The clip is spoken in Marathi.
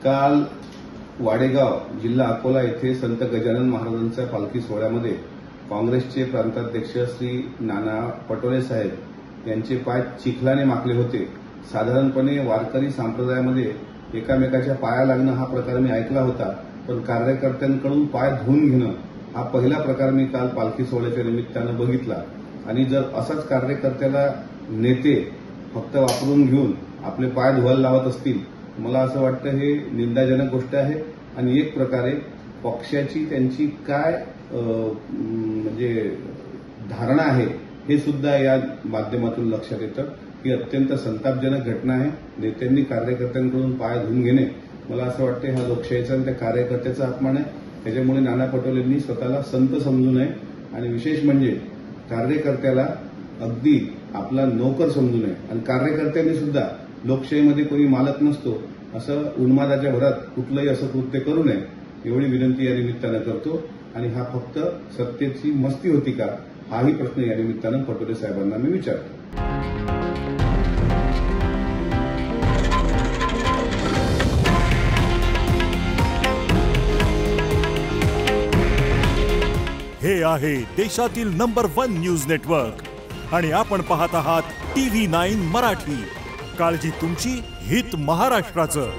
काल वाडेगाव जिल्हा अकोला येथे संत गजानन महाराजांच्या पालखी सोहळ्यामध्ये काँग्रेसचे प्रांताध्यक्ष श्री नाना पटोले साहेब यांचे पाय चिखलाने माखले होते। साधारणपणे वारकरी संप्रदायामध्ये एकामेकाच्या पाया लागणं हा प्रकार मी ऐकला होता, पण कार्यकर्त्यांकडून पाय धुवून घेणं हा पहिला प्रकार मी काल पालखी सोहळ्याच्या निमित्तानं बघितला। आणि जर असाच कार्यकर्त्याला नेते फक्त वापरून घेऊन आपले पाय धुवायला लावत असतील, मला असं वाटतं हे निंदाजनक गोष्ट आहे। आणि एक प्रकारे पक्षाची त्यांची काय म्हणजे धारणा आहे हे सुद्धा या माध्यमातून लक्षात येतं की अत्यंत संतापजनक घटना आहे। नेत्यांनी कार्यकर्त्यांकडून पाय धुवून घेणे, मला असं वाटतं हा लोकशाहीचा आणि त्या कार्यकर्त्याचा अपमान आहे। त्याच्यामुळे नाना पटोलेंनी स्वतःला संत समजू नये आणि विशेष म्हणजे कार्यकर्त्याला अगदी आपला नोकर समजू नये। आणि कार्यकर्त्यांनी सुद्धा लोकशाहीमध्ये कोणी मालक नसतो असं उन्मादाच्या भरात कुठलंही असं कृत्य करू नये एवढी विनंती या निमित्तानं करतो। आणि हा फक्त सत्तेची मस्ती होती का, हाही प्रश्न या निमित्तानं पटोले साहेबांना मी विचारतो। हे आहे देशातील नंबर 1 न्यूज नेटवर्क आणि आपण पाहत आहात TV9 मराठी। काळजी तुमची, हित महाराष्ट्राचं।